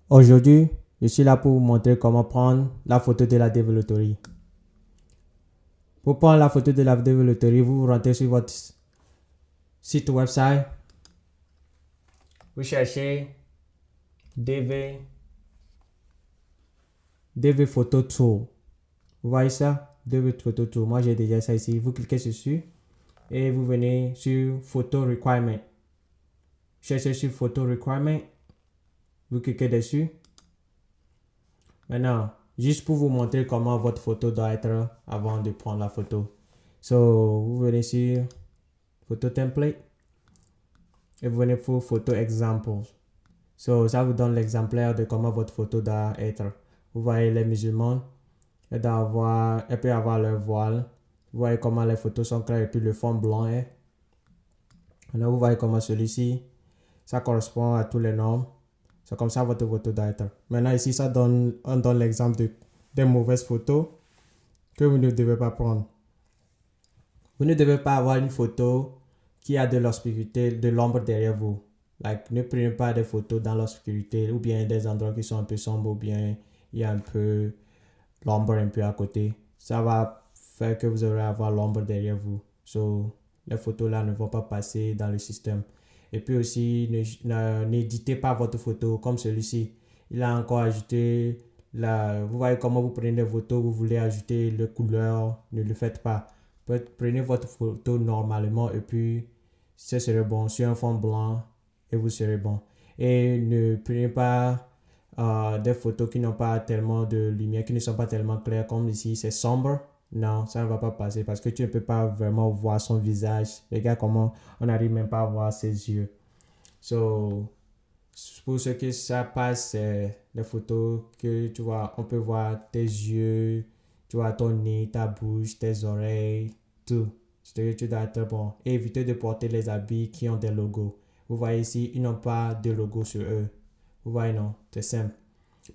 Aujourd'hui, je suis là pour vous montrer comment prendre la photo de la développerie. Pour prendre la photo de la développerie, vous rentrez sur votre site website. Vous cherchez DV Photo Tool. Vous voyez ça? DV Photo Tool. Moi, j'ai déjà ça ici. Vous cliquez dessus et vous venez sur Photo Requirement. Cherchez sur Photo Requirement. Vous cliquez dessus. Maintenant, juste pour vous montrer comment votre photo doit être avant de prendre la photo. So, vous venez sur Photo Template et vous venez pour Photo Examples. So, ça vous donne l'exemplaire de comment votre photo doit être. Vous voyez les musulmans, elles peuvent avoir leur voile. Vous voyez comment les photos sont claires et puis le fond blanc est. Maintenant, vous voyez comment celui-ci, ça correspond à tous les normes. C'est comme ça votre photo doit être. Maintenant, ici, on donne l'exemple des mauvaises photos que vous ne devez pas prendre. Vous ne devez pas avoir une photo qui a de l'obscurité, de l'ombre derrière vous. Ne prenez pas des photos dans l'obscurité ou bien des endroits qui sont un peu sombres ou bien il y a un peu l'ombre un peu à côté. Ça va faire que vous aurez à avoir l'ombre derrière vous. So, les photos là ne vont pas passer dans le système. Et puis aussi, n'éditez pas votre photo comme celui-ci. Il a encore ajouté, vous voyez comment vous prenez des photos, vous voulez ajouter les couleurs, ne le faites pas. Prenez votre photo normalement et puis ce serait bon sur un fond blanc et vous serez bon. Et ne prenez pas des photos qui n'ont pas tellement de lumière, qui ne sont pas tellement claires comme ici, c'est sombre. Non, ça ne va pas passer parce que tu ne peux pas vraiment voir son visage. Regarde comment on n'arrive même pas à voir ses yeux. So, pour ce que ça passe, c'est les photos que tu vois, on peut voir tes yeux, tu vois ton nez, ta bouche, tes oreilles, tout. C'est-à-dire que tu dois être bon. Et évitez de porter les habits qui ont des logos. Vous voyez ici, ils n'ont pas de logo sur eux. Vous voyez, non? C'est simple.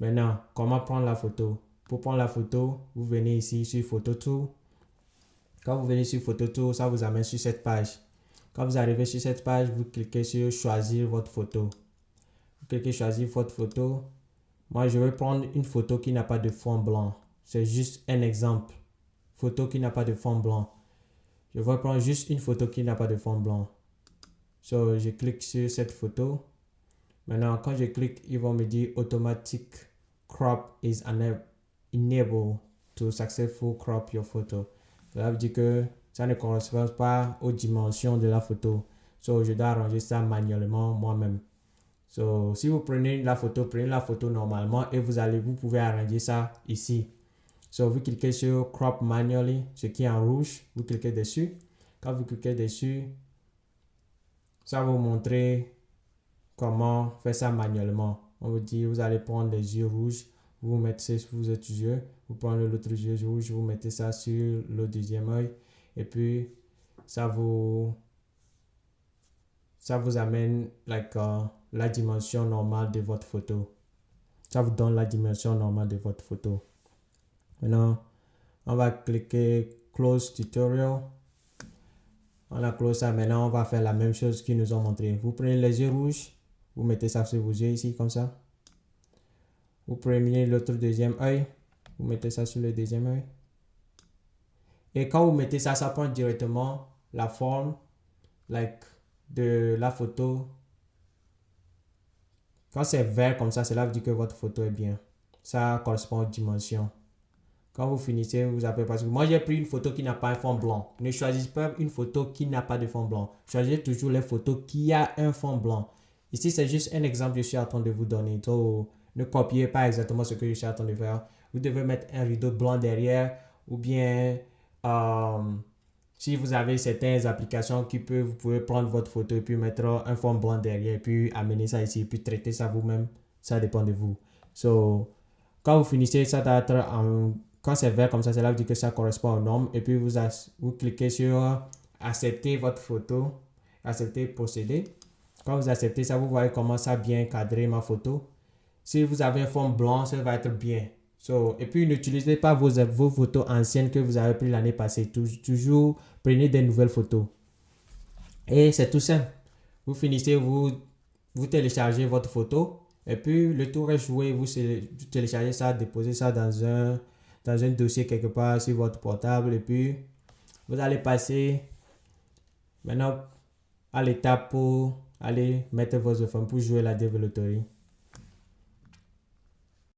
Maintenant, comment prendre la photo? Pour prendre la photo, vous venez ici sur Photo Tool. Quand vous venez sur Photo Tool, ça vous amène sur cette page. Quand vous arrivez sur cette page, vous cliquez sur Choisir votre photo. Vous cliquez Choisir votre photo. Moi, je vais prendre une photo qui n'a pas de fond blanc. C'est juste un exemple. Photo qui n'a pas de fond blanc. Je vais prendre juste une photo qui n'a pas de fond blanc. So, je clique sur cette photo. Maintenant, quand je clique, ils vont me dire Automatic crop is enabled to successfully crop your photo. Ça veut dire que ça ne correspond pas aux dimensions de la photo. So, je dois arranger ça manuellement moi-même. So, si vous prenez la photo normalement et vous pouvez arranger ça ici. So, vous cliquez sur Crop Manually, ce qui est en rouge, vous cliquez dessus. Quand vous cliquez dessus, ça va vous montrer comment faire ça manuellement. On vous dit, vous allez prendre les yeux rouges, vous mettez sur vos autres yeux, vous prenez l'autre yeux rouge, vous mettez ça sur le deuxième œil, et puis ça vous amène la dimension normale de votre photo. Ça vous donne la dimension normale de votre photo. Maintenant, on va cliquer Close Tutorial. On a close ça. Maintenant, on va faire la même chose qu'ils nous ont montré. Vous prenez les yeux rouges, vous mettez ça sur vos yeux ici, comme ça. Vous prenez l'autre deuxième œil, vous mettez ça sur le deuxième œil. Et quand vous mettez ça, ça prend directement la forme de la photo. Quand c'est vert comme ça, cela veut dire que votre photo est bien. Ça correspond aux dimensions. Quand vous finissez, vous appelez parce que moi j'ai pris une photo qui n'a pas un fond blanc. Ne choisissez pas une photo qui n'a pas de fond blanc. Choisissez toujours les photos qui a un fond blanc. Ici, c'est juste un exemple que je suis en train de vous donner. Donc, ne copiez pas exactement ce que je suis en train de faire. Vous devez mettre un rideau blanc derrière ou bien si vous avez certaines applications vous pouvez prendre votre photo et puis mettre un fond blanc derrière et puis amener ça ici et puis traiter ça vous-même. Ça dépend de vous. So, quand vous finissez, ça doit être quand c'est vert comme ça, cela veut dire que ça correspond aux normes. Et puis, vous cliquez sur accepter votre photo, accepter procéder. Quand vous acceptez ça, vous voyez comment ça a bien cadré ma photo. Si vous avez un fond blanc, ça va être bien. So, et puis, n'utilisez pas vos photos anciennes que vous avez prises l'année passée. Toujours, prenez des nouvelles photos. Et c'est tout simple. Vous finissez, vous téléchargez votre photo. Et puis, le tour est joué, vous téléchargez ça, déposez ça dans un dossier quelque part sur votre portable. Et puis, vous allez passer maintenant à l'étape pour aller mettre vos enfants pour jouer la Dev Lottery.